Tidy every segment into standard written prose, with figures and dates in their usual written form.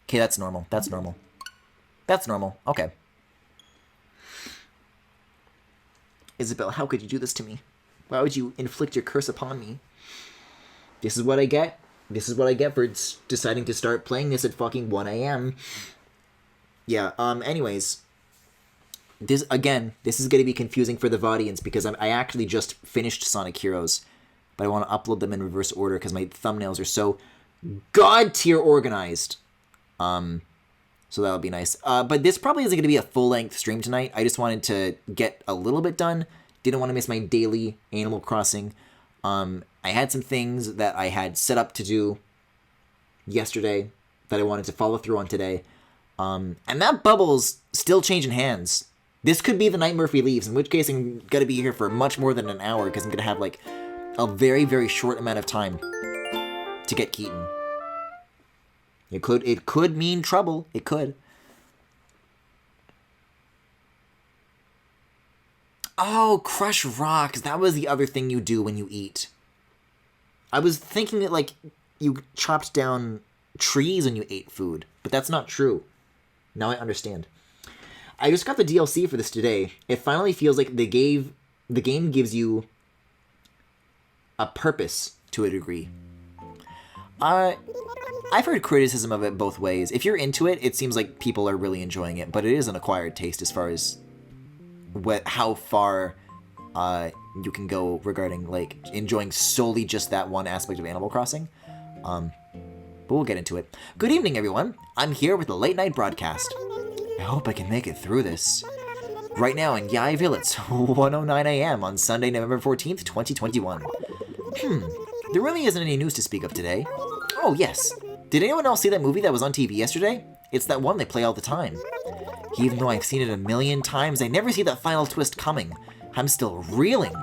Okay, that's normal. That's normal. That's normal. Okay. Isabel, how could you do this to me? Why would you inflict your curse upon me? This is what I get. This is what I get for deciding to start playing this at fucking 1 a.m. Yeah, anyways. This is going to be confusing for the audience because I actually just finished Sonic Heroes. But I want to upload them in reverse order because my thumbnails are so god-tier organized. So that'll be nice. But this probably isn't going to be a full-length stream tonight. I just wanted to get a little bit done. Didn't want to miss my daily Animal Crossing. I had some things that I had set up to do yesterday that I wanted to follow through on today. And that bubble's still changing hands. This could be the night Murphy leaves, in which case I'm going to be here for much more than an hour because I'm going to have, like, a very, very short amount of time to get Keaton. It could mean trouble. It could. Oh, crush rocks. That was the other thing you do when you eat. I was thinking that, like, you chopped down trees when you ate food, but that's not true. Now I understand. I just got the DLC for this today. It finally feels like the game gives you a purpose to a degree. I've heard criticism of it both ways. If you're into it, it seems like people are really enjoying it, but it is an acquired taste as far as how far you can go regarding, like, enjoying solely just that one aspect of Animal Crossing. But we'll get into it. Good evening, everyone. I'm here with the late night broadcast. I hope I can make it through this. Right now in Yaeville, it's 1:09 a.m. on Sunday, November 14th, 2021. There really isn't any news to speak of today. Oh, yes. Did anyone else see that movie that was on TV yesterday? It's that one they play all the time. Even though I've seen it a million times, I never see that final twist coming. I'm still reeling.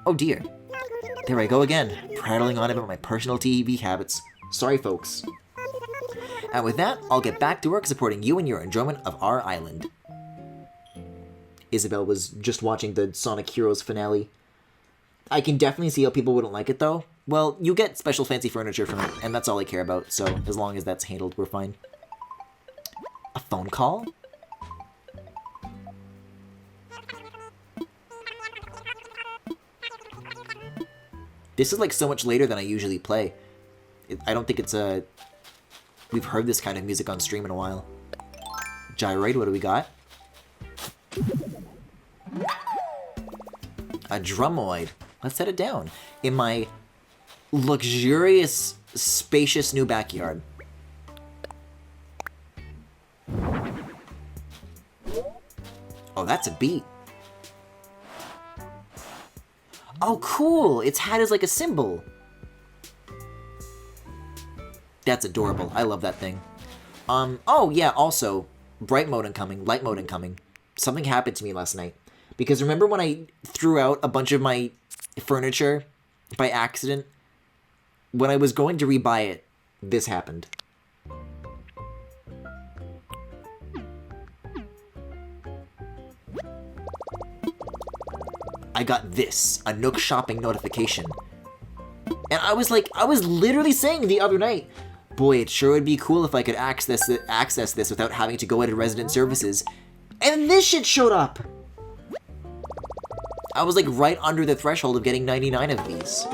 Oh dear. There I go again, prattling on about my personal TV habits. Sorry, folks. And with that, I'll get back to work supporting you in your enjoyment of our island. Isabel was just watching the Sonic Heroes finale. I can definitely see how people wouldn't like it, though. Well, you get special fancy furniture from it, and that's all I care about, so as long as that's handled, we're fine. A phone call? This is, like, so much later than I usually play. I don't think it's we've heard this kind of music on stream in a while. Gyroid, what do we got? A drumoid. Let's set it down in my luxurious, spacious new backyard. Oh, that's a beat. Oh, cool! Its hat is like a symbol. That's adorable. I love that thing. Oh, yeah, also, bright mode incoming, light mode incoming. Something happened to me last night. Because remember when I threw out a bunch of my furniture by accident? When I was going to rebuy it, this happened. I got this, a Nook shopping notification. And I was literally saying the other night, boy, it sure would be cool if I could access this without having to go into resident services. And this shit showed up! I was like right under the threshold of getting 99 of these.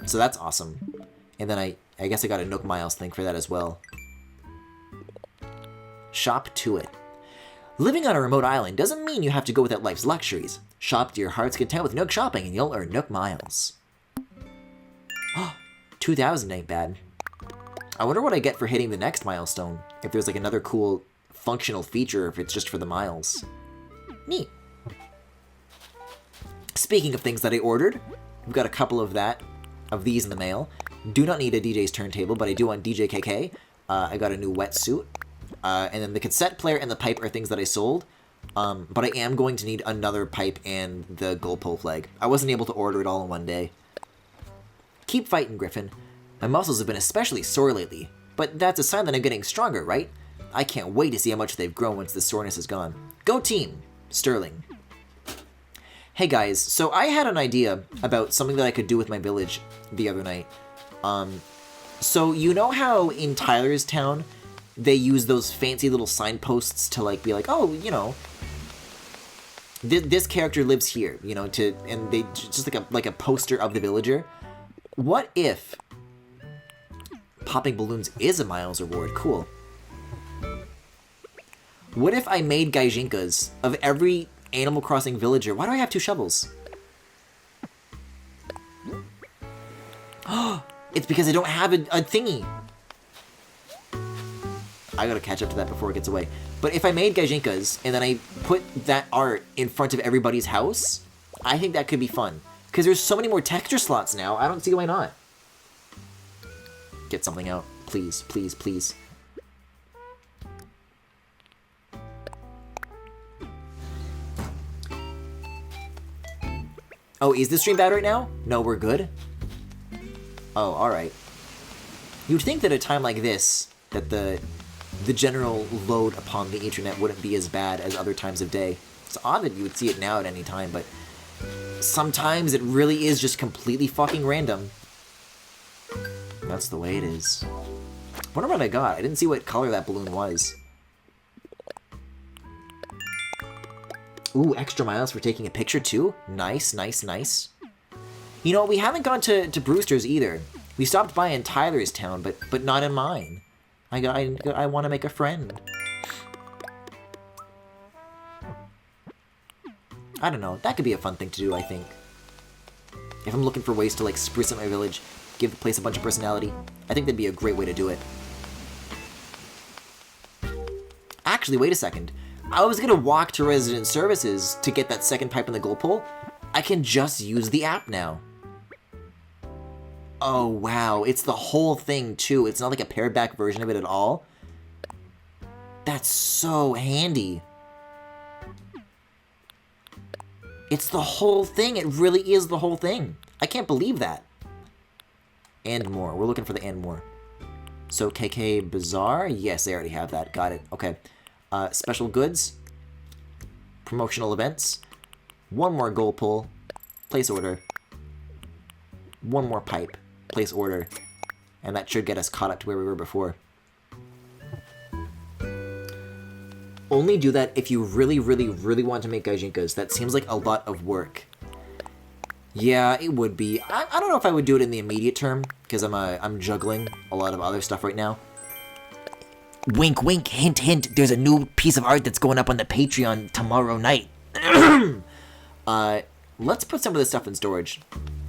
So that's awesome. And then I guess I got a Nook Miles thing for that as well. Shop to it. Living on a remote island doesn't mean you have to go without life's luxuries. Shop to your heart's content with Nook Shopping and you'll earn Nook Miles. 2,000 ain't bad. I wonder what I get for hitting the next milestone. If there's like another cool functional feature, if it's just for the miles. Neat. Speaking of things that I ordered, we've got a couple of these in the mail. Do not need a DJ's turntable, but I do want DJ KK. I got a new wetsuit. And then the cassette player and the pipe are things that I sold. But I am going to need another pipe and the gold pole flag. I wasn't able to order it all in one day. Keep fighting, Griffin. My muscles have been especially sore lately. But that's a sign that I'm getting stronger, right? I can't wait to see how much they've grown once the soreness is gone. Go team! Sterling. Hey guys, so I had an idea about something that I could do with my village the other night. So you know how in Tyler's town, they use those fancy little signposts to like be like, oh, you know, this character lives here, you know, and they just like a poster of the villager. What if popping balloons is a Miles reward? Cool. What if I made gaijinkas of every Animal Crossing villager? Why do I have 2 shovels? Oh, it's because I don't have a thingy. I gotta catch up to that before it gets away. But if I made gaijinkas and then I put that art in front of everybody's house, I think that could be fun. Because there's so many more texture slots now, I don't see why not. Get something out. Please, please, please. Oh, is the stream bad right now? No, we're good? Oh, alright. You'd think that at a time like this, that the general load upon the internet wouldn't be as bad as other times of day. It's odd that you would see it now at any time, but sometimes it really is just completely fucking random. That's the way it is. Wonder what I got. I didn't see what color that balloon was. Ooh, extra miles for taking a picture too? Nice, nice, nice. You know, we haven't gone to Brewster's either. We stopped by in Tyler's town, but not in mine. I want to make a friend. I don't know. That could be a fun thing to do, I think. If I'm looking for ways to, like, spruce up my village, give the place a bunch of personality, I think that'd be a great way to do it. Actually, wait a second. I was gonna walk to Resident Services to get that second pipe in the gold pole. I can just use the app now. Oh, wow. It's the whole thing, too. It's not like a pared back version of it at all. That's so handy. It's the whole thing. It really is the whole thing. I can't believe that. And more. We're looking for the and more. So, KK Bazaar? Yes, they already have that. Got it. Okay. Special goods. Promotional events. One more gold pull. Place order. One more pipe. Place order. And that should get us caught up to where we were before. Only do that if you really, really, really want to make gaijinkas. That seems like a lot of work. Yeah, it would be. I don't know if I would do it in the immediate term, because I'm juggling a lot of other stuff right now. Wink, wink, hint, hint. There's a new piece of art that's going up on the Patreon tomorrow night. Let's put some of this stuff in storage.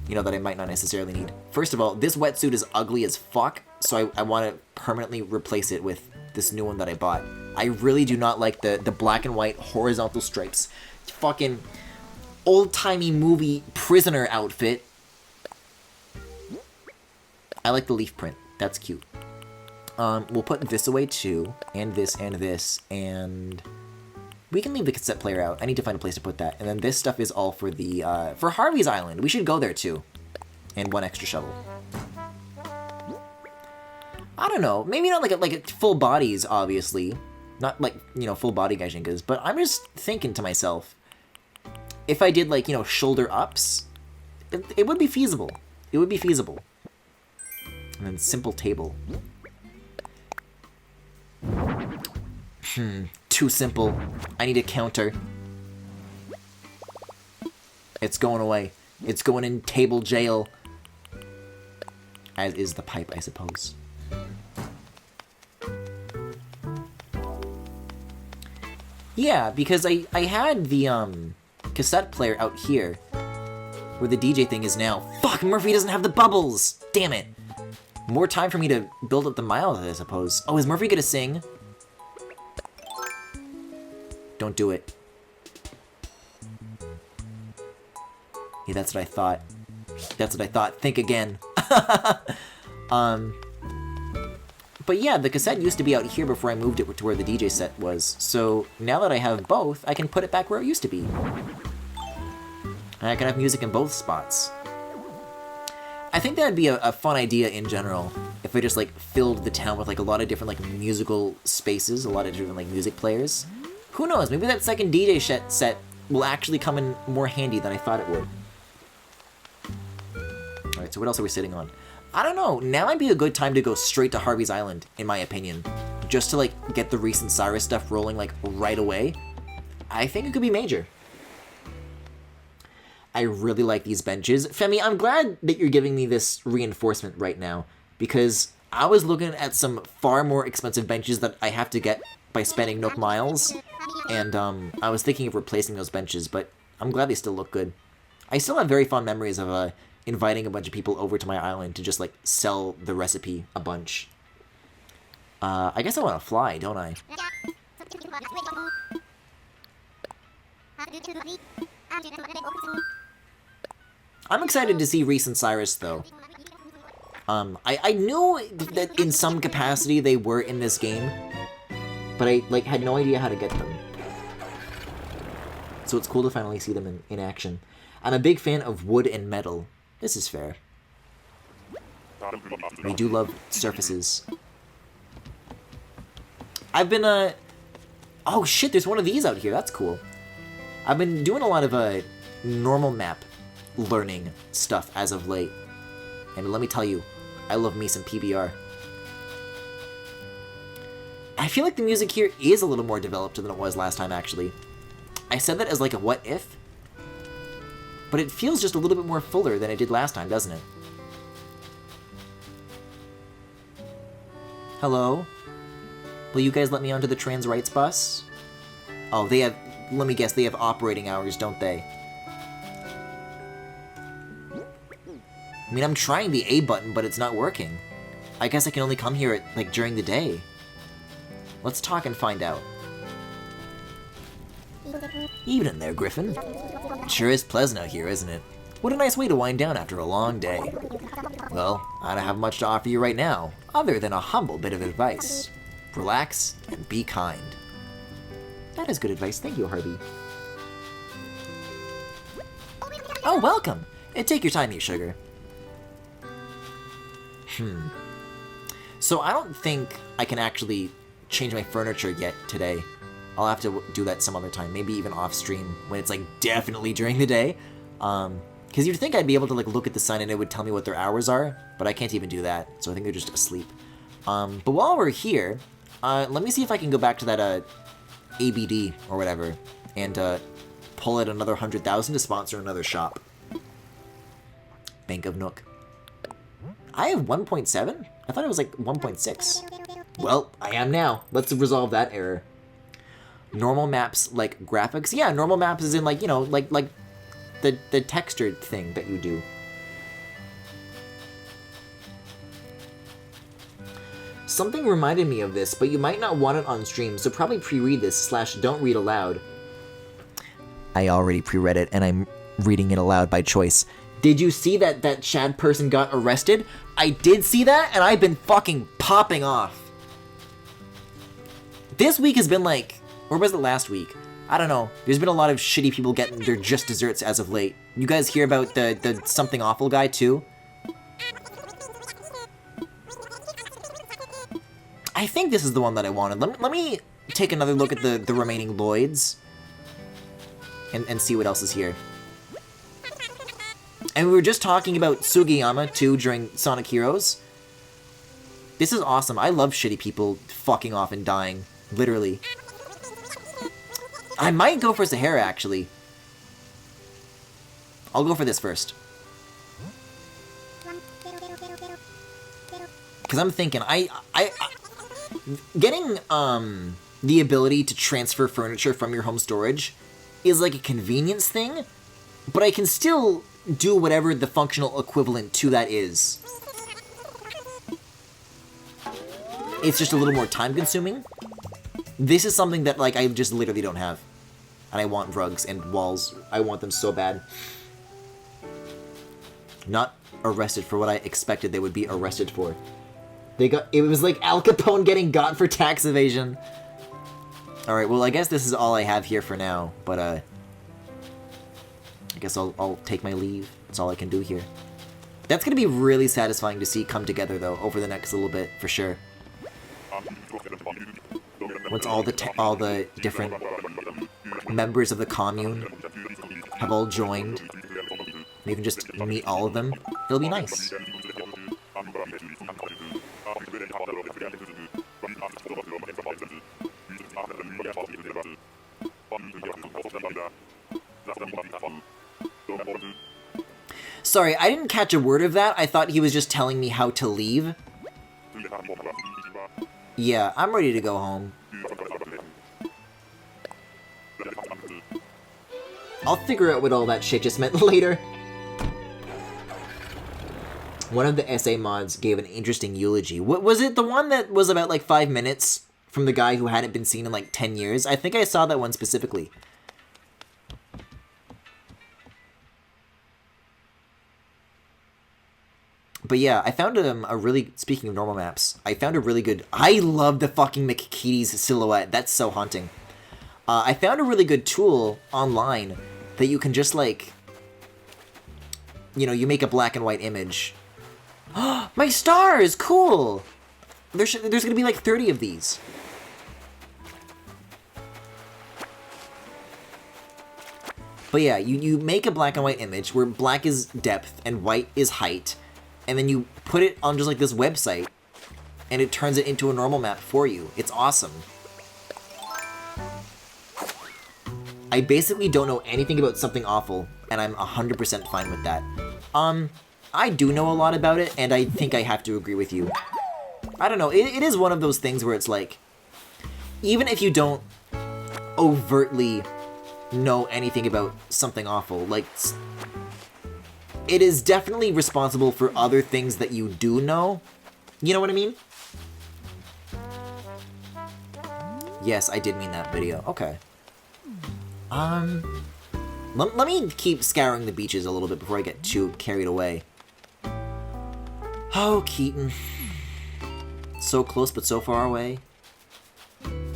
You know, that I might not necessarily need. First of all, this wetsuit is ugly as fuck, so I want to permanently replace it with this new one that I bought. I really do not like the black and white horizontal stripes. Fucking old-timey movie prisoner outfit. I like the leaf print. That's cute. We'll put this away too, and this, and we can leave the cassette player out. I need to find a place to put that. And then this stuff is all for the, for Harvey's Island. We should go there too. And one extra shovel. I don't know. Maybe not like a full bodies, obviously. Not like, you know, full body gaijinkas. But I'm just thinking to myself, if I did like, you know, shoulder ups, it would be feasible. It would be feasible. And then simple table. Too simple. I need a counter. It's going away. It's going in table jail. As is the pipe, I suppose. Yeah, because I had the cassette player out here, where the DJ thing is now. Fuck, Murphy doesn't have the bubbles! Damn it! More time for me to build up the miles, I suppose. Oh, is Murphy gonna sing? Don't do it. Yeah, that's what I thought. That's what I thought. Think again. But yeah, the cassette used to be out here before I moved it to where the DJ set was. So now that I have both, I can put it back where it used to be. And I can have music in both spots. I think that'd be a fun idea in general, if I just like filled the town with like a lot of different like musical spaces, a lot of different like music players. Who knows, maybe that second DJ set will actually come in more handy than I thought it would. Alright, so what else are we sitting on? I don't know, now might be a good time to go straight to Harvey's Island, in my opinion. Just to, like, get the recent Cyrus stuff rolling, like, right away. I think it could be major. I really like these benches. Femi, I'm glad that you're giving me this reinforcement right now, because I was looking at some far more expensive benches that I have to get by spending Nook Miles, and I was thinking of replacing those benches, but I'm glad they still look good. I still have very fond memories of inviting a bunch of people over to my island to just, like, sell the recipe a bunch. I guess I want to fly, don't I? I'm excited to see Reese and Cyrus, though. I knew that in some capacity they were in this game, but I, like, had no idea how to get them. So it's cool to finally see them in action. I'm a big fan of wood and metal. This is fair. We do love surfaces. I've been, oh shit, there's one of these out here, that's cool. I've been doing a lot of, normal map learning stuff as of late. And let me tell you, I love me some PBR. I feel like the music here is a little more developed than it was last time, actually. I said that as like a what if, but it feels just a little bit more fuller than it did last time, doesn't it? Hello? Will you guys let me onto the trans rights bus? Oh, they have, let me guess, they have operating hours, don't they? I mean, I'm trying the A button, but it's not working. I guess I can only come here at, like, during the day. Let's talk and find out. Evening there, Griffin. It sure is pleasant out here, isn't it? What a nice way to wind down after a long day. Well, I don't have much to offer you right now, other than a humble bit of advice. Relax and be kind. That is good advice, thank you, Harvey. Oh, welcome! Take your time here, sugar. So I don't think I can actually change my furniture yet today. I'll have to do that some other time, maybe even off stream, when it's like definitely during the day. Because you'd think I'd be able to like look at the sun and it would tell me what their hours are, but I can't even do that, so I think they're just asleep. But while we're here, let me see if I can go back to that ABD or whatever, and pull out another 100,000 to sponsor another shop. Bank of Nook. I have 1.7? I thought it was like 1.6. Well, I am now. Let's resolve that error. Normal maps like graphics? Yeah, normal maps is in like, you know, like the textured thing that you do. Something reminded me of this, but you might not want it on stream, so probably pre-read this / don't read aloud. I already pre-read it, and I'm reading it aloud by choice. Did you see that Chad person got arrested? I did see that, and I've been fucking popping off. This week has been like, or was it last week? I don't know. There's been a lot of shitty people getting their just desserts as of late. You guys hear about the something awful guy too? I think this is the one that I wanted. Let me take another look at the remaining Lloyds and see what else is here. And we were just talking about Sugiyama, too, during Sonic Heroes. This is awesome. I love shitty people fucking off and dying. Literally. I might go for Sahara, actually. I'll go for this first. Because I'm thinking, getting, the ability to transfer furniture from your home storage is like a convenience thing, but I can still do whatever the functional equivalent to that is. It's just a little more time-consuming. This is something that, like, I just literally don't have. And I want rugs and walls. I want them so bad. Not arrested for what I expected they would be arrested for. It was like Al Capone getting got for tax evasion. Alright, well, I guess this is all I have here for now, but, I guess I'll take my leave. That's all I can do here. That's gonna be really satisfying to see come together, though, over the next little bit, for sure. Once all the different members of the commune have all joined, and you can just meet all of them, it'll be nice. Sorry, I didn't catch a word of that. I thought he was just telling me how to leave. Yeah, I'm ready to go home. I'll figure out what all that shit just meant later. One of the essay mods gave an interesting eulogy. What was it? The one that was about like 5 minutes from the guy who hadn't been seen in like 10 years? I think I saw that one specifically. But yeah, I found a really, speaking of normal maps, I found a really good, I love the fucking McKitty's silhouette. That's so haunting. I found a really good tool online that you can just like, you know, you make a black and white image. My stars! Cool! There's gonna be like 30 of these. But yeah, you make a black and white image where black is depth and white is height, and then you put it on just like this website, and it turns it into a normal map for you. It's awesome. I basically don't know anything about Something Awful, and I'm 100% fine with that. I do know a lot about it, and I think I have to agree with you. I don't know, it is one of those things where it's like, even if you don't overtly know anything about Something Awful, like, it is definitely responsible for other things that you do know. You know what I mean? Yes, I did mean that video. Okay. Let me keep scouring the beaches a little bit before I get too carried away. Oh, Keaton. So close, but so far away.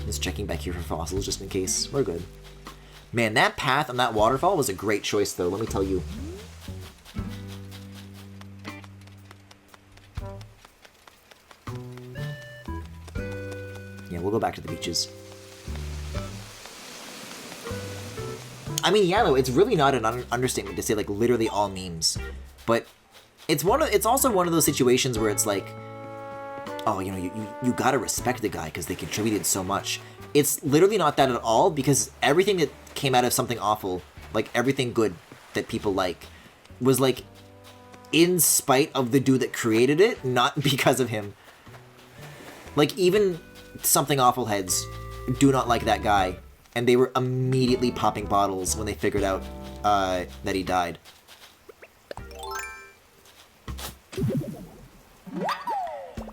Just checking back here for fossils, just in case. We're good. Man, that path on that waterfall was a great choice, though, let me tell you. Yeah, we'll go back to the beaches. I mean, yeah, though, it's really not an understatement to say, like, literally all memes. But it's also one of those situations where it's like, oh, you know, you gotta respect the guy because they contributed so much. It's literally not that at all, because everything that came out of Something Awful, like, everything good that people like, was, like, in spite of the dude that created it, not because of him. Like, even Something Awful heads do not like that guy. And they were immediately popping bottles when they figured out that he died.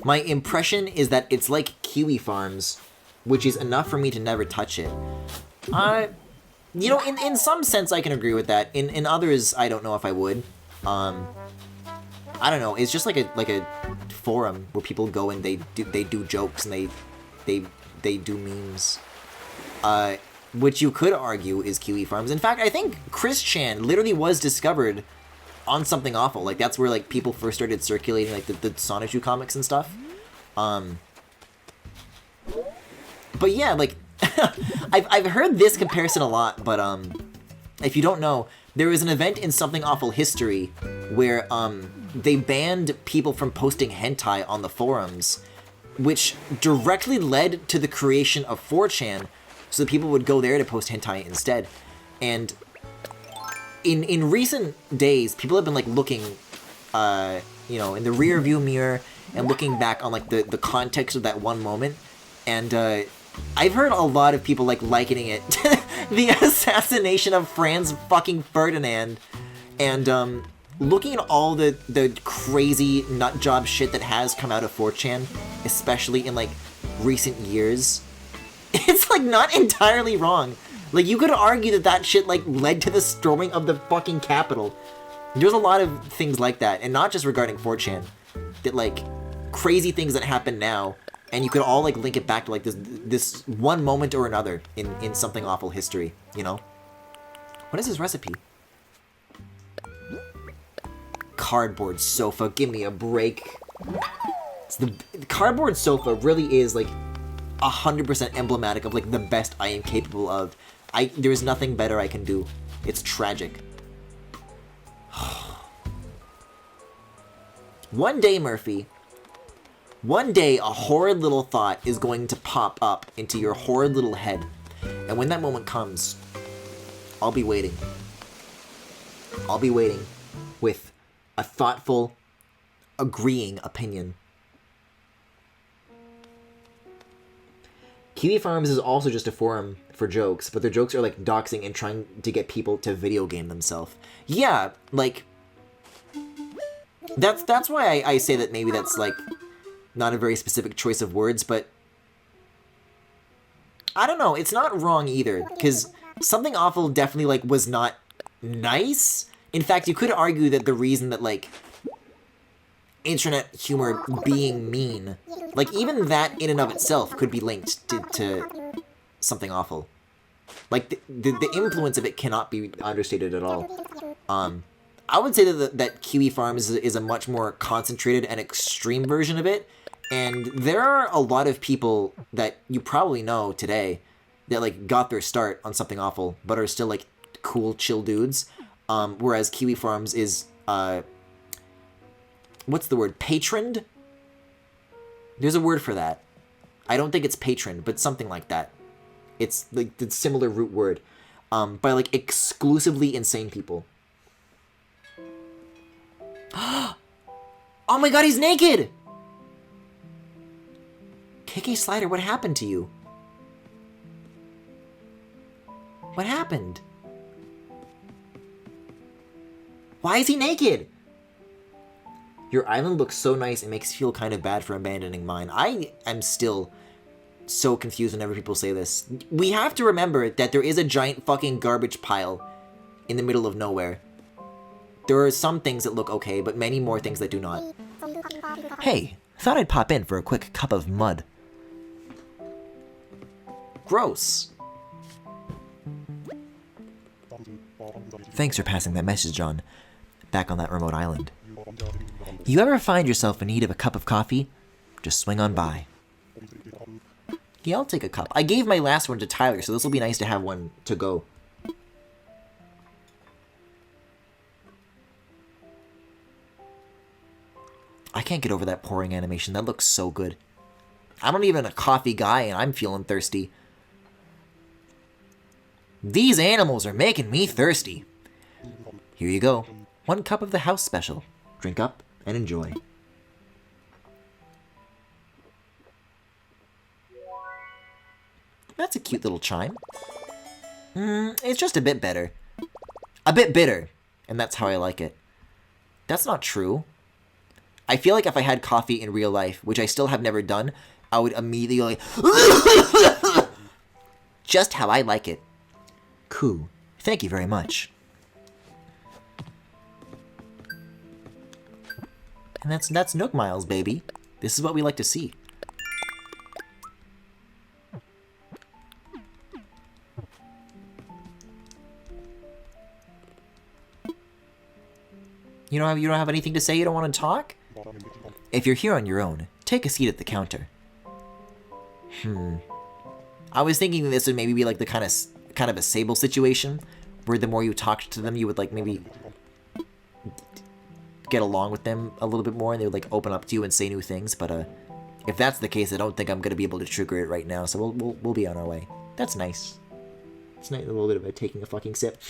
My impression is that it's like kiwi farms, which is enough for me to never touch it. You know, in some sense I can agree with that. In others, I don't know if I would. I don't know. It's just like a forum where people go and they do jokes and they do memes. Which you could argue is Kiwi Farms. In fact, I think Chris Chan literally was discovered on Something Awful. Like, that's where, like, people first started circulating, like, the Sonichu comics and stuff. But yeah, like, I've heard this comparison a lot, but, if you don't know, there was an event in Something Awful history where, they banned people from posting hentai on the forums, which directly led to the creation of 4chan, so that people would go there to post hentai instead. And in recent days, people have been like looking, you know, in the rear view mirror and looking back on like the context of that one moment. And I've heard a lot of people like likening it to the assassination of Franz fucking Ferdinand. And looking at all the crazy nut job shit that has come out of 4chan, especially in like recent years, it's, like, not entirely wrong. Like, you could argue that shit, like, led to the storming of the fucking Capitol. There's a lot of things like that, and not just regarding 4chan. That, like, crazy things that happen now, and you could all, like, link it back to, like, this one moment or another in Something Awful history, you know? What is this recipe? Cardboard sofa, give me a break. The cardboard sofa really is, like, 100% emblematic of, like, the best I am capable of. There is nothing better I can do. It's tragic. One day, Murphy, one day a horrid little thought is going to pop up into your horrid little head. And when that moment comes, I'll be waiting. I'll be waiting with a thoughtful, agreeing opinion. Kiwi Farms is also just a forum for jokes, but their jokes are like doxing and trying to get people to video game themselves. Yeah, like, that's why I say that maybe that's like not a very specific choice of words, but I don't know, it's not wrong either, because Something Awful definitely like was not nice. In fact, you could argue that the reason that like internet humor being mean, like even that in and of itself could be linked to Something Awful. Like the influence of it cannot be understated at all. I would say that Kiwi Farms is a much more concentrated and extreme version of it, and there are a lot of people that you probably know today that like got their start on Something Awful, but are still like cool, chill dudes. Whereas Kiwi Farms is what's the word? Patroned? There's a word for that. I don't think it's patron, but something like that. It's like the similar root word, by like exclusively insane people. Oh my god, he's naked! KK Slider, what happened to you? What happened? Why is he naked? Your island looks so nice, it makes you feel kind of bad for abandoning mine. I am still so confused whenever people say this. We have to remember that there is a giant fucking garbage pile in the middle of nowhere. There are some things that look okay, but many more things that do not. Hey, thought I'd pop in for a quick cup of mud. Gross. Thanks for passing that message on. Back on that remote island. You ever find yourself in need of a cup of coffee? Just swing on by. Yeah, I'll take a cup. I gave my last one to Tyler, so this will be nice to have one to go. I can't get over that pouring animation. That looks so good. I'm not even a coffee guy, and I'm feeling thirsty. These animals are making me thirsty. Here you go. 1 cup of the house special. Drink up and enjoy. That's a cute little chime. It's just a bit better. A bit bitter. And that's how I like it. That's not true. I feel like if I had coffee in real life, which I still have never done, I would immediately just how I like it. Cool. Thank you very much. And that's Nook Miles, baby. This is what we like to see. You don't have anything to say? You don't want to talk? If you're here on your own, take a seat at the counter. I was thinking this would maybe be like the kind of a Sable situation, where the more you talked to them, you would like maybe get along with them a little bit more, and they would like open up to you and say new things. But if that's the case, I don't think I'm gonna be able to trigger it right now. So we'll be on our way. That's nice. It's nice, a little bit of a taking a fucking sip.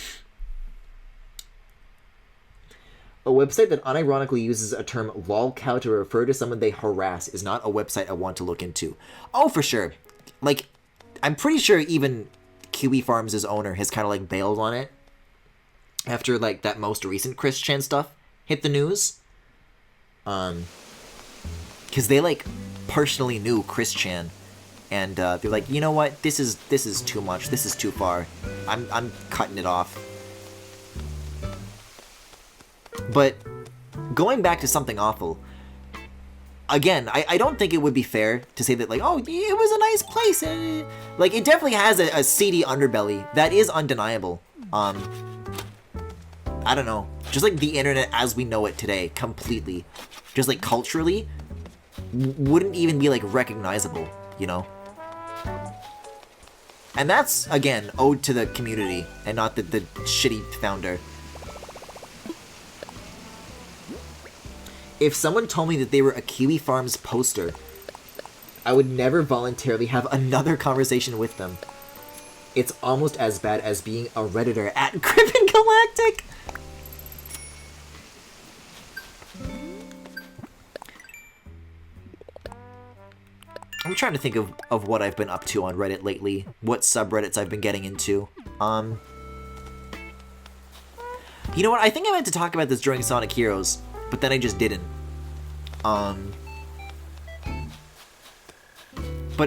A website that unironically uses a term lolcow to refer to someone they harass is not a website I want to look into. Oh, for sure. Like, I'm pretty sure even Kiwi Farms' owner has kind of like bailed on it after like that most recent Chris Chan stuff hit the news. Because they like personally knew Chris Chan, and they're like, you know what, this is too much. This is too far. I'm cutting it off. But going back to Something Awful, again, I don't think it would be fair to say that, like, oh, it was a nice place. Like, it definitely has a seedy underbelly. That is undeniable. I don't know. Just like the internet as we know it today, completely. Just like culturally, wouldn't even be like recognizable, you know? And that's, again, owed to the community and not the shitty founder. If someone told me that they were a Kiwi Farms poster, I would never voluntarily have another conversation with them. It's almost as bad as being a Redditor at GRIFFINGALACTIC. I'm trying to think of what I've been up to on Reddit lately. What subreddits I've been getting into. You know what? I think I meant to talk about this during Sonic Heroes, but then I just didn't. But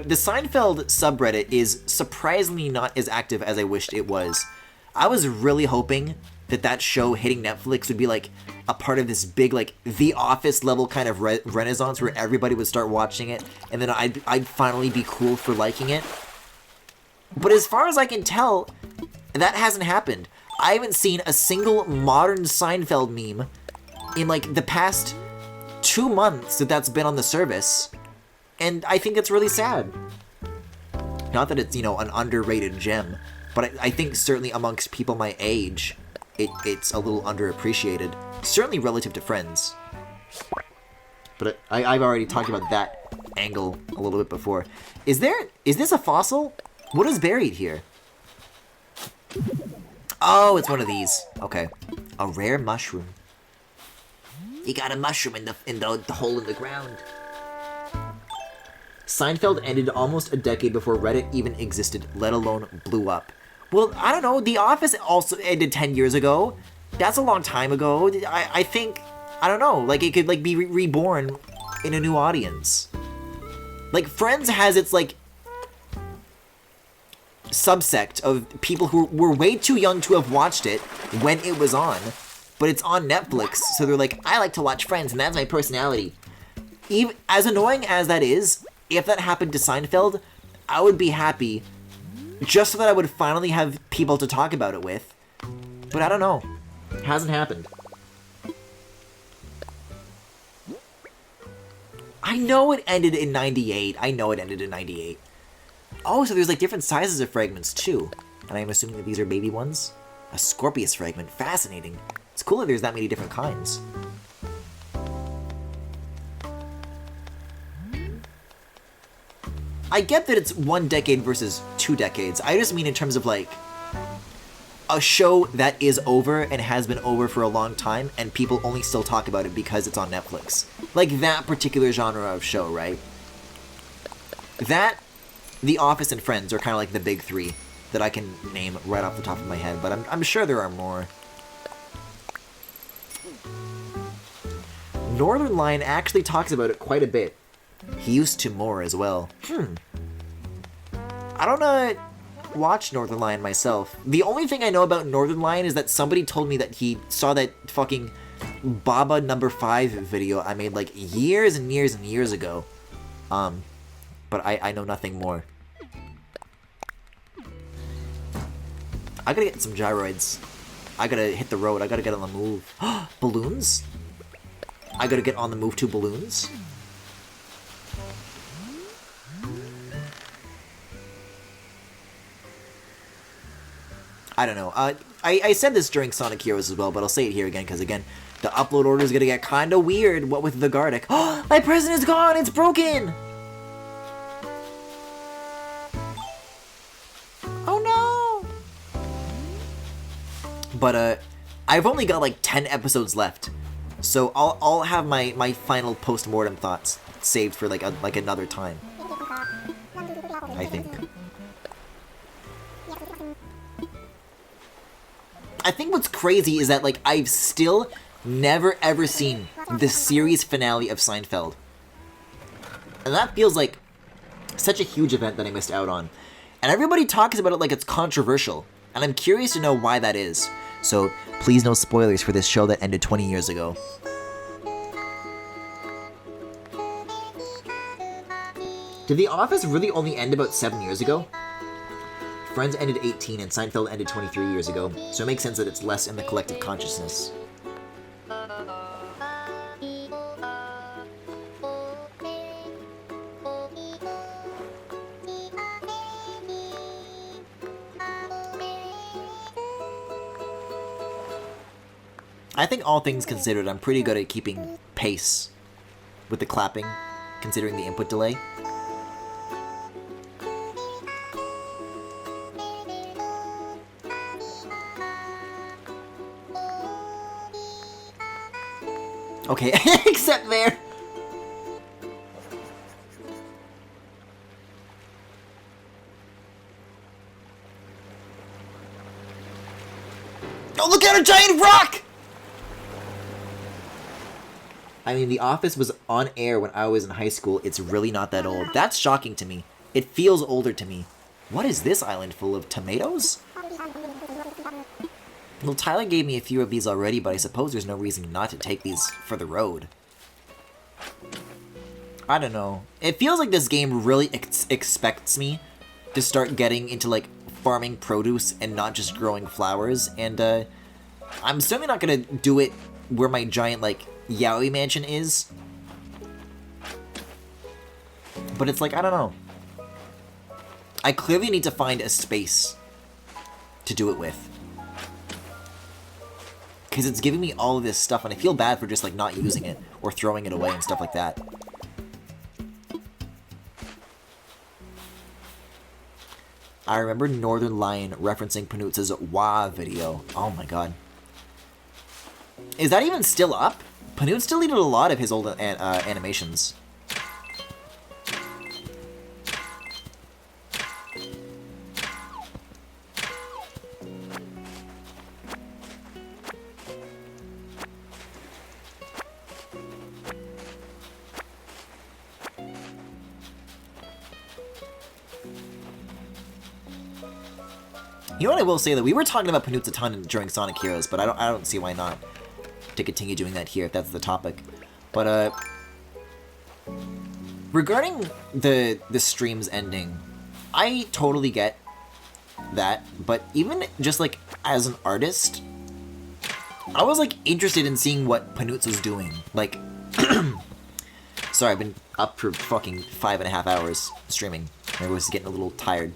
the Seinfeld subreddit is surprisingly not as active as I wished it was. I was really hoping that show hitting Netflix would be like a part of this big, like, The Office level kind of renaissance where everybody would start watching it, and then I'd finally be cool for liking it. But as far as I can tell, that hasn't happened. I haven't seen a single modern Seinfeld meme in, like, the past 2 months that's been on the service, and I think it's really sad. Not that it's, you know, an underrated gem, but I think certainly amongst people my age, it's a little underappreciated. Certainly relative to Friends. But I've already talked about that angle a little bit before. Is this a fossil? What is buried here? Oh, it's one of these. Okay. A rare mushroom. You got a mushroom in the hole in the ground. Seinfeld ended almost a decade before Reddit even existed, let alone blew up. Well, I don't know. The Office also ended 10 years ago. That's a long time ago. I think, I don't know, like, it could, like, be reborn in a new audience. Like, Friends has its, like, subsect of people who were way too young to have watched it when it was on, but it's on Netflix, so they're like, I like to watch Friends, and that's my personality. Even as annoying as that is, if that happened to Seinfeld, I would be happy, just so that I would finally have people to talk about it with. But I don't know. It hasn't happened. I know it ended in 98. Oh, so there's like different sizes of fragments too. And I'm assuming that these are baby ones? A Scorpius fragment. Fascinating. It's cool that there's that many different kinds. I get that it's 1 decade versus 2 decades. I just mean in terms of, like, a show that is over and has been over for a long time, and people only still talk about it because it's on Netflix. Like that particular genre of show, right? That, The Office, and Friends are kind of like the big 3 that I can name right off the top of my head, but I'm sure there are more. Northern Lion actually talks about it quite a bit. He used to more as well. I don't watch Northern Lion myself. The only thing I know about Northern Lion is that somebody told me that he saw that fucking Baba number 5 video I made like years and years and years ago. But I know nothing more. I gotta get some gyroids. I gotta hit the road. I gotta get on the move. Balloons? I gotta get on the move to balloons? I don't know. I said this during Sonic Heroes as well, but I'll say it here again, because again, the upload order is gonna get kinda weird, what with the Gardic. Oh, my present is gone! It's broken! Oh no! But, I've only got like 10 episodes left, so I'll have my final post-mortem thoughts saved for like another time. I think. I think what's crazy is that, like, I've still never ever seen the series finale of Seinfeld. And that feels like such a huge event that I missed out on. And everybody talks about it like it's controversial. And I'm curious to know why that is. So, please no spoilers for this show that ended 20 years ago. Did The Office really only end about 7 years ago? Friends ended 18 and Seinfeld ended 23 years ago, so it makes sense that it's less in the collective consciousness. I think all things considered, I'm pretty good at keeping pace with the clapping, considering the input delay. Okay, except there. Oh, look at a giant rock! I mean, The Office was on air when I was in high school. It's really not that old. That's shocking to me. It feels older to me. What is this island full of tomatoes? Well, Tyler gave me a few of these already, but I suppose there's no reason not to take these for the road. I don't know. It feels like this game really expects me to start getting into, like, farming produce and not just growing flowers, and, I'm certainly not gonna do it where my giant, like, yaoi mansion is. But it's like, I don't know. I clearly need to find a space to do it with. Because it's giving me all of this stuff, and I feel bad for just, like, not using it, or throwing it away and stuff like that. I remember Northern Lion referencing Panutz's Wah video. Oh my god. Is that even still up? Panutz deleted a lot of his old animations. You know what I will say, though? We were talking about Panutz a ton during Sonic Heroes, but I don't see why not to continue doing that here if that's the topic. But, regarding the stream's ending, I totally get that, but even just, like, as an artist, I was, like, interested in seeing what Panutz was doing. Like, sorry, I've been up for fucking 5.5 hours streaming. I was getting a little tired.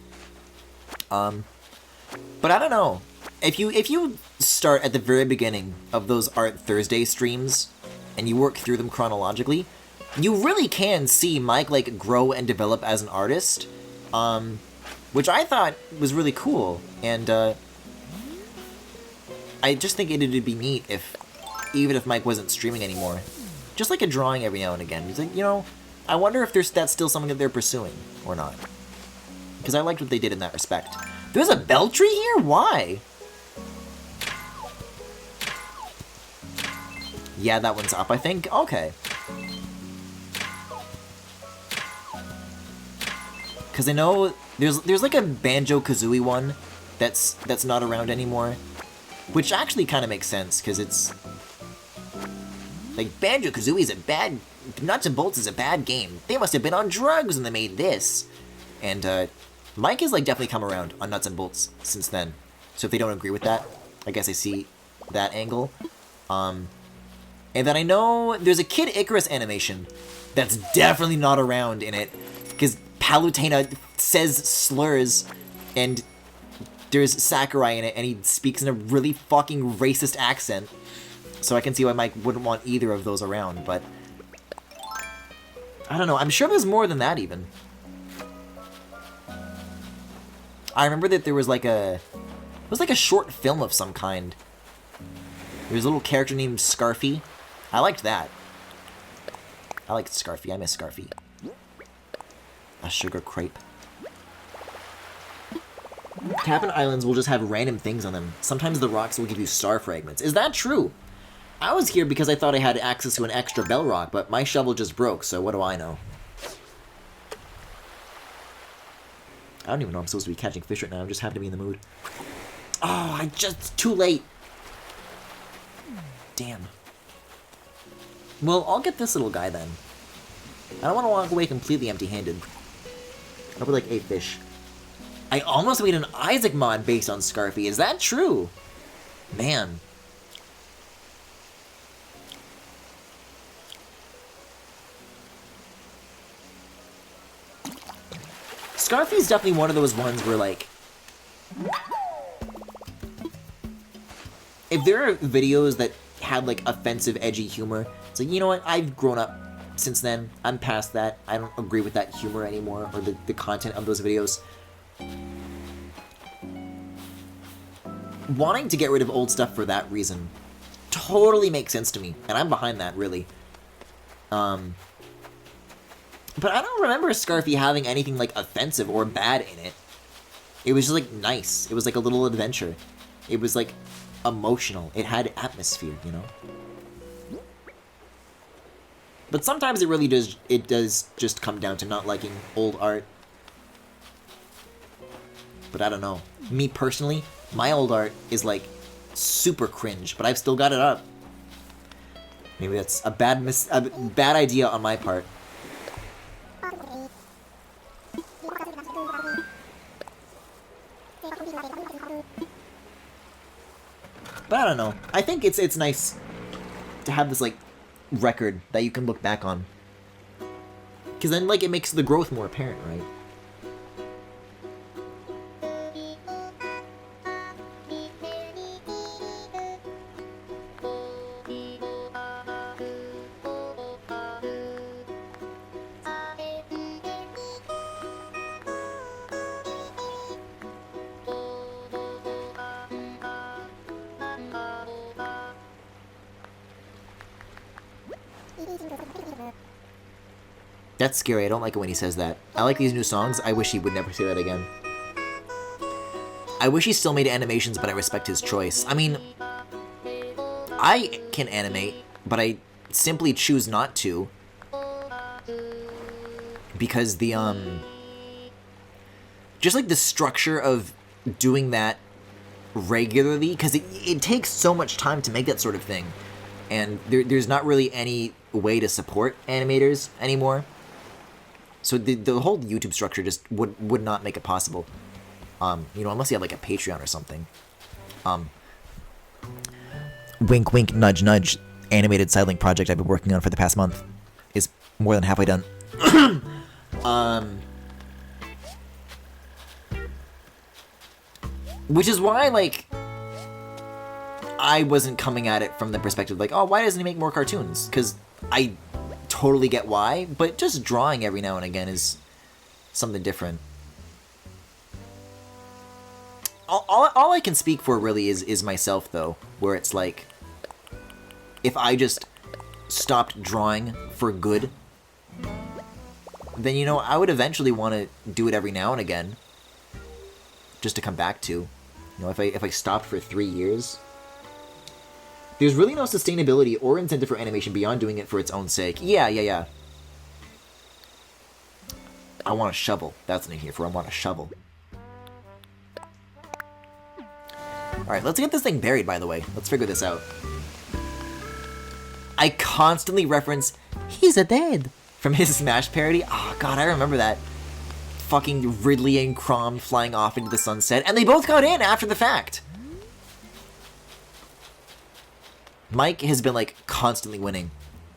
But I don't know. If you start at the very beginning of those Art Thursday streams and you work through them chronologically, you really can see Mike, like, grow and develop as an artist, which I thought was really cool. And I just think it'd be neat if, even if Mike wasn't streaming anymore, just like a drawing every now and again. He's like, you know, I wonder if that's still something that they're pursuing or not. Because I liked what they did in that respect. There's a Beltry here? Why? Yeah, that one's up, I think. Okay. Because I know there's like a Banjo-Kazooie one that's not around anymore. Which actually kind of makes sense, because it's... like, Banjo-Kazooie is a bad... Nuts and Bolts is a bad game. They must have been on drugs when they made this. And, Mike has, like, definitely come around on Nuts and Bolts since then. So if they don't agree with that, I guess I see that angle. And then I know there's a Kid Icarus animation that's definitely not around in it. Because Palutena says slurs, and there's Sakurai in it, and he speaks in a really fucking racist accent. So I can see why Mike wouldn't want either of those around, but... I don't know, I'm sure there's more than that, even. I remember that there was like a... it was like a short film of some kind. There was a little character named Scarfy. I liked that. I liked Scarfy. I miss Scarfy. A sugar crepe. Tappan Islands will just have random things on them. Sometimes the rocks will give you star fragments. Is that true? I was here because I thought I had access to an extra bell rock, but my shovel just broke, so what do I know? I don't even know I'm supposed to be catching fish right now. I just happen to be in the mood. Oh, too late. Damn. Well, I'll get this little guy then. I don't want to walk away completely empty-handed. I'll be like 8 fish. I almost made an Isaac mod based on Scarfy. Is that true? Man. Scarfy's definitely one of those ones where, like... if there are videos that had, like, offensive, edgy humor, it's like, you know what, I've grown up since then. I'm past that. I don't agree with that humor anymore, or the content of those videos. Wanting to get rid of old stuff for that reason totally makes sense to me, and I'm behind that, really. But I don't remember Scarfy having anything, like, offensive or bad in it. It was just, like, nice. It was like a little adventure. It was, like, emotional. It had atmosphere, you know? But sometimes it does just come down to not liking old art. But I don't know. Me personally, my old art is like super cringe, but I've still got it up. Maybe that's a bad idea on my part. But I don't know. I think it's nice to have this like record that you can look back on. Because then like it makes the growth more apparent, right? That's scary. I don't like it when he says that. I like these new songs. I wish he would never say that again. I wish he still made animations, but I respect his choice. I mean, I can animate, but I simply choose not to. Because the, just like the structure of doing that regularly, because it takes so much time to make that sort of thing. And there's not really any way to support animators anymore. So the whole YouTube structure just would not make it possible. You know, unless you have like a Patreon or something. Wink, wink, nudge, nudge. Animated Sidlink project I've been working on for the past month is more than halfway done. Which is why, like, I wasn't coming at it from the perspective like, oh, why doesn't he make more cartoons? Because I totally get why, but just drawing every now and again is something different. All I can speak for really is myself, though, where it's like, if I just stopped drawing for good, then, you know, I would eventually want to do it every now and again, just to come back to. You know, if I stopped for 3 years, there's really no sustainability or incentive for animation beyond doing it for its own sake. Yeah. I want a shovel. That's what I'm here for. I want a shovel. Alright, let's get this thing buried, by the way. Let's figure this out. I constantly reference, he's a dead, from his Smash parody. Oh, God, I remember that. Fucking Ridley and Chrom flying off into the sunset, and they both got in after the fact. Mike has been, like, constantly winning.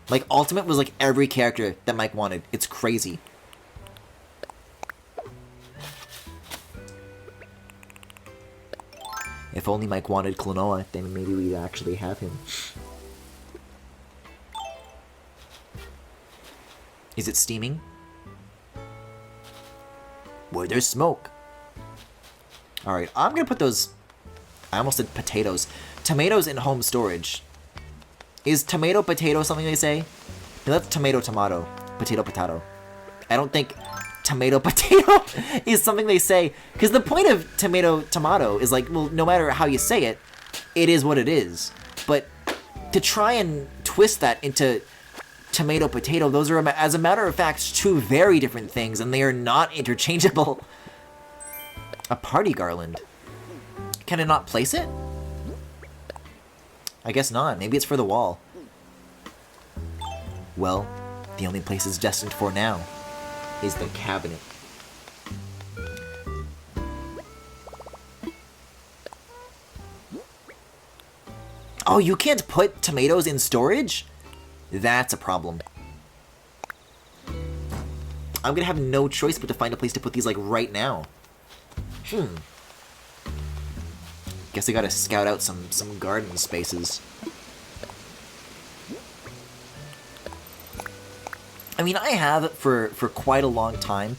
Like, Ultimate was, like, every character that Mike wanted. It's crazy. If only Mike wanted Klonoa, then maybe we'd actually have him. Is it steaming? Where there's smoke. Alright, I'm gonna put those... I almost said potatoes. Tomatoes in home storage. Is tomato potato something they say? No, that's tomato tomato. Potato potato. I don't think tomato potato is something they say. Because the point of tomato tomato is like, well, no matter how you say it, it is what it is. But to try and twist that into tomato potato, those are, as a matter of fact, two very different things, and they are not interchangeable. A party garland. Can I not place it? I guess not. Maybe it's for the wall. Well, the only place it's destined for now is the cabinet. Oh, you can't put tomatoes in storage? That's a problem. I'm gonna have no choice but to find a place to put these, like, right now. Guess I gotta scout out some garden spaces. I mean, I have, for quite a long time,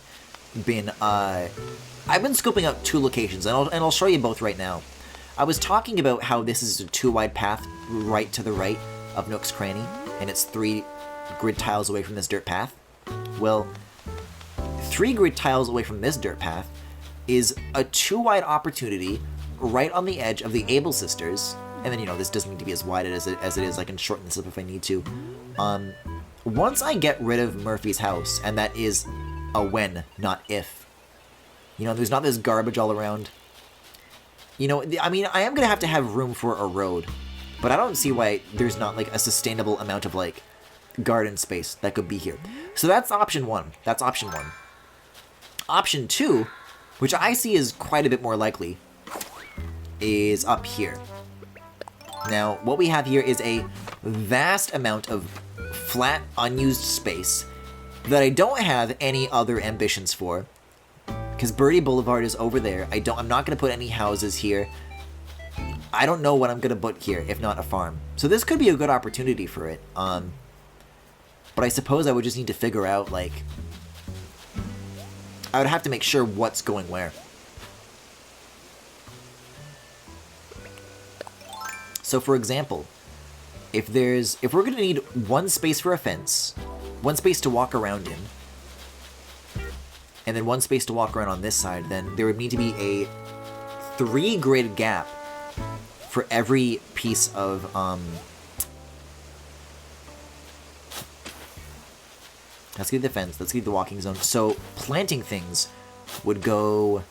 been, I've been scoping out two locations, and I'll show you both right now. I was talking about how this is a 2-wide path right to the right of Nook's Cranny, and it's 3 grid tiles away from this dirt path. Well, 3 grid tiles away from this dirt path is a 2-wide opportunity right on the edge of the Able Sisters, And then, you know, this doesn't need to be as wide as it is. I can shorten this up if I need to. Once I get rid of Murphy's house, and that is a when, not if. You know, there's not this garbage all around. You know, I mean, I am going to have room for a road. But I don't see why there's not, like, a sustainable amount of, like, garden space that could be here. So that's option one. That's option one. Option two, which I see is quite a bit more likely, is up here. Now, what we have here is a vast amount of flat, unused space that I don't have any other ambitions for. Because Birdie Boulevard is over there. I'm not going to put any houses here. I don't know what I'm going to put here, if not a farm. So this could be a good opportunity for it. But I suppose I would just need to figure out, like... I would have to make sure what's going where. So, for example, if we're going to need one space for a fence, one space to walk around in, and then one space to walk around on this side, then there would need to be a 3 grid gap for every piece of, let's get the fence, let's get the walking zone. So, planting things would go,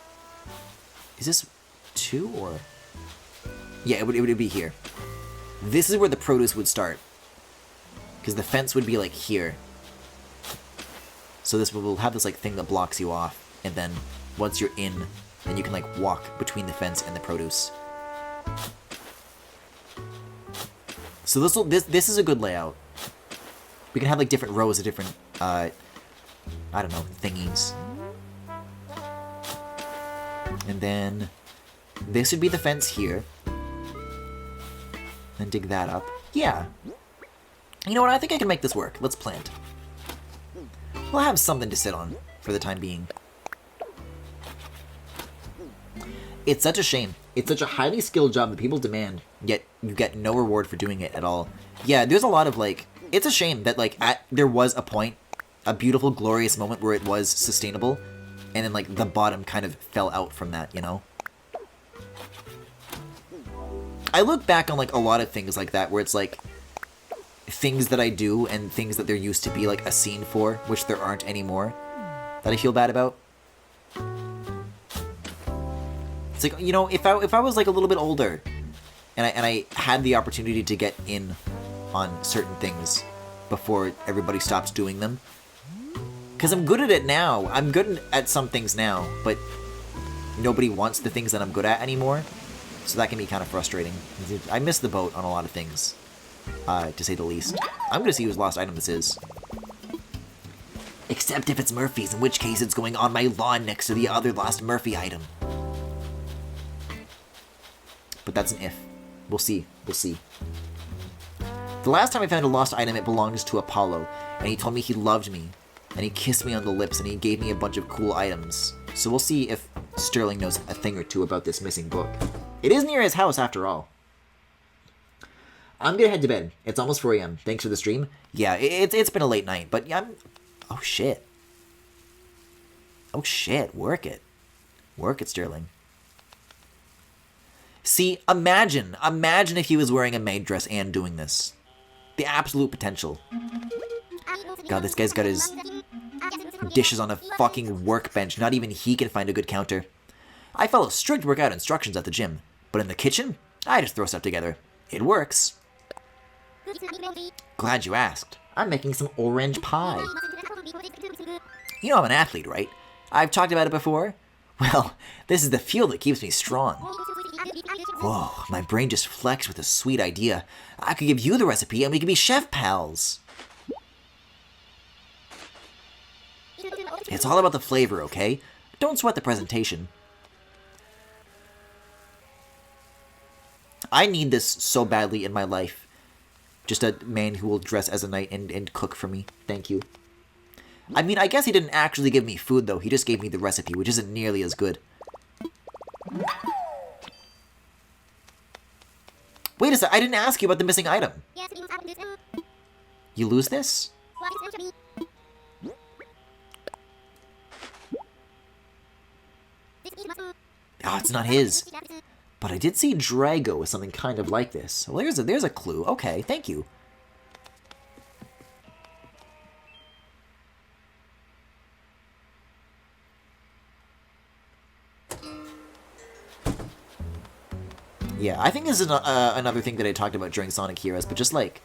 is this 2 or? Yeah, it would be here. This is where the produce would start. Because the fence would be like here. So this will have this like thing that blocks you off, and then once you're in, then you can like walk between the fence and the produce. So this is a good layout. We can have like different rows of different I don't know, thingies. And then this would be the fence here. Then dig that up. Yeah. You know what? I think I can make this work. Let's plant. We'll have something to sit on for the time being. It's such a shame. It's such a highly skilled job that people demand, yet you get no reward for doing it at all. Yeah, there's a lot of, like... It's a shame that, like, there was a point, a beautiful, glorious moment where it was sustainable, and then, like, the bottom kind of fell out from that, you know? I look back on, like, a lot of things like that, where it's, like, things that I do and things that there used to be, like, a scene for, which there aren't anymore, that I feel bad about. It's like, you know, if I was, like, a little bit older, and I had the opportunity to get in on certain things before everybody stops doing them, because I'm good at it now. I'm good at some things now, but nobody wants the things that I'm good at anymore. So that can be kind of frustrating. I miss the boat on a lot of things, to say the least. I'm going to see whose lost item this is. Except if it's Murphy's, in which case it's going on my lawn next to the other lost Murphy item. But that's an if. We'll see. We'll see. The last time I found a lost item, it belongs to Apollo, and he told me he loved me, and he kissed me on the lips, and he gave me a bunch of cool items. So we'll see if Sterling knows a thing or two about this missing book. It is near his house, after all. I'm gonna head to bed. It's almost 4 a.m. Thanks for the stream. Yeah, it's been a late night, but yeah, oh, shit. Oh, shit. Work it. Work it, Sterling. See, imagine if he was wearing a maid dress and doing this. The absolute potential. God, this guy's got his dishes on a fucking workbench. Not even he can find a good counter. I follow strict workout instructions at the gym, but in the kitchen, I just throw stuff together. It works. Glad you asked. I'm making some orange pie. You know I'm an athlete, right? I've talked about it before. Well, this is the fuel that keeps me strong. Whoa, my brain just flexed with a sweet idea. I could give you the recipe and we could be chef pals. It's all about the flavor, okay? Don't sweat the presentation. I need this so badly in my life. Just a man who will dress as a knight and cook for me. Thank you. I mean, I guess he didn't actually give me food, though. He just gave me the recipe, which isn't nearly as good. Wait a sec, I didn't ask you about the missing item. You lose this? Oh, it's not his. But I did see Drago with something kind of like this. Well, there's a clue. Okay, thank you. Yeah, I think this is another thing that I talked about during Sonic Heroes, but just like,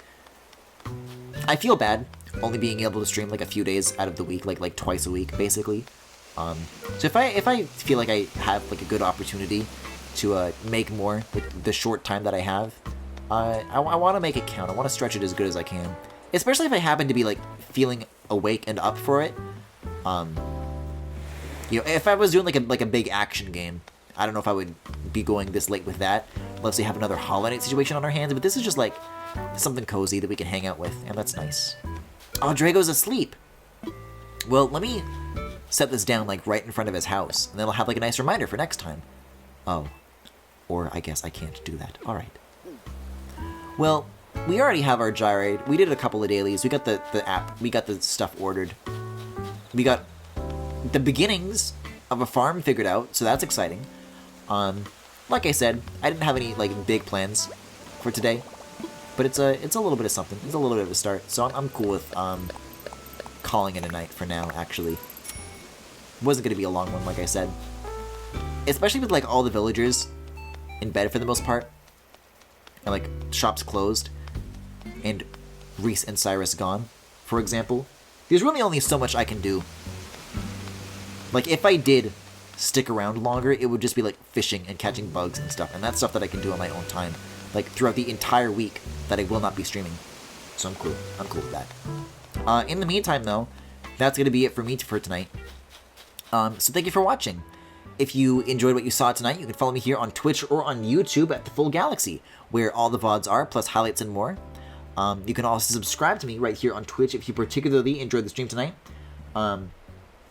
I feel bad only being able to stream like a few days out of the week, like twice a week, basically. So if I feel like I have like a good opportunity to make more with the short time that I have, I want to make it count. I want to stretch it as good as I can, especially if I happen to be like feeling awake and up for it. You know, if I was doing like a big action game, I don't know if I would be going this late with that, unless we have another Hollow Knight situation on our hands, but this is just like something cozy that we can hang out with, and that's nice. Oh, Drago's asleep. Well, let me set this down like right in front of his house, and then I'll have like a nice reminder for next time. Oh, or I guess I can't do that. All right. Well, we already have our Gyrade. We did a couple of dailies. We got the app. We got the stuff ordered. We got the beginnings of a farm figured out, so that's exciting. Like I said, I didn't have any like big plans for today, but it's a little bit of something. It's a little bit of a start, so I'm cool with calling it a night for now. Actually, it wasn't gonna be a long one, like I said, especially with like all the villagers in bed for the most part, and like shops closed, and Reese and Cyrus gone, for example. There's really only so much I can do. Like, if I did stick around longer, it would just be, like, fishing and catching bugs and stuff. And that's stuff that I can do on my own time. Like, throughout the entire week that I will not be streaming. So I'm cool. I'm cool with that. In the meantime, though, that's going to be it for me for tonight. So thank you for watching. If you enjoyed what you saw tonight, you can follow me here on Twitch or on YouTube at The Full Galaxy, where all the VODs are, plus highlights and more. You can also subscribe to me right here on Twitch if you particularly enjoyed the stream tonight.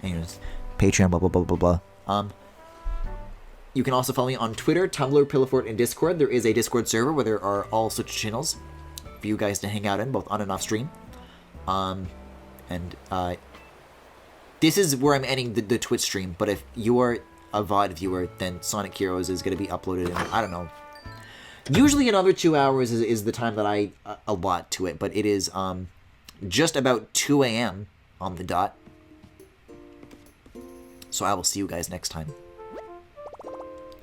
Anyways, Patreon, blah, blah, blah, blah, blah. You can also follow me on Twitter, Tumblr, Pillowfort, and Discord. There is a Discord server where there are all such channels for you guys to hang out in, both on and off stream. This is where I'm ending the Twitch stream, but if you are a VOD viewer, then Sonic Heroes is going to be uploaded in, I don't know. Usually another 2 hours is the time that I allot to it, but it is just about 2 a.m. on the dot. So I will see you guys next time.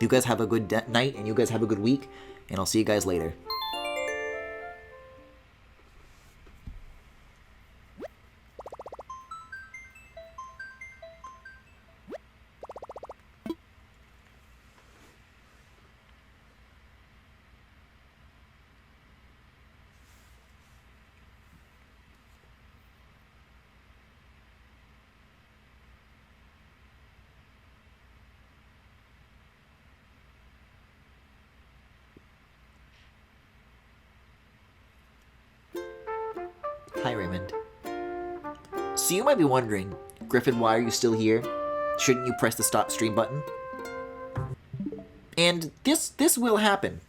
You guys have a good night, and you guys have a good week, and I'll see you guys later. Hi, Raymond. So you might be wondering, Griffin, why are you still here? Shouldn't you press the stop stream button? And this will happen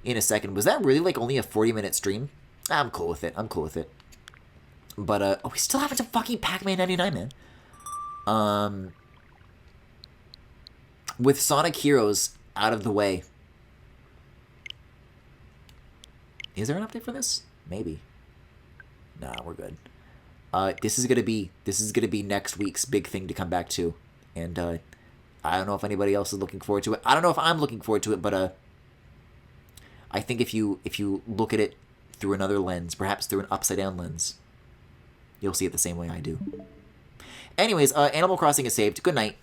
in a second. Was that really like only a 40-minute stream? I'm cool with it. I'm cool with it. But oh, we still haven't done fucking Pac-Man 99, man. With Sonic Heroes out of the way. Is there an update for this? Maybe. Nah, we're good. This is gonna be next week's big thing to come back to, and I don't know if anybody else is looking forward to it. I don't know if I'm looking forward to it, but I think if you look at it through another lens, perhaps through an upside down lens, you'll see it the same way I do. Anyways, Animal Crossing is saved. Good night.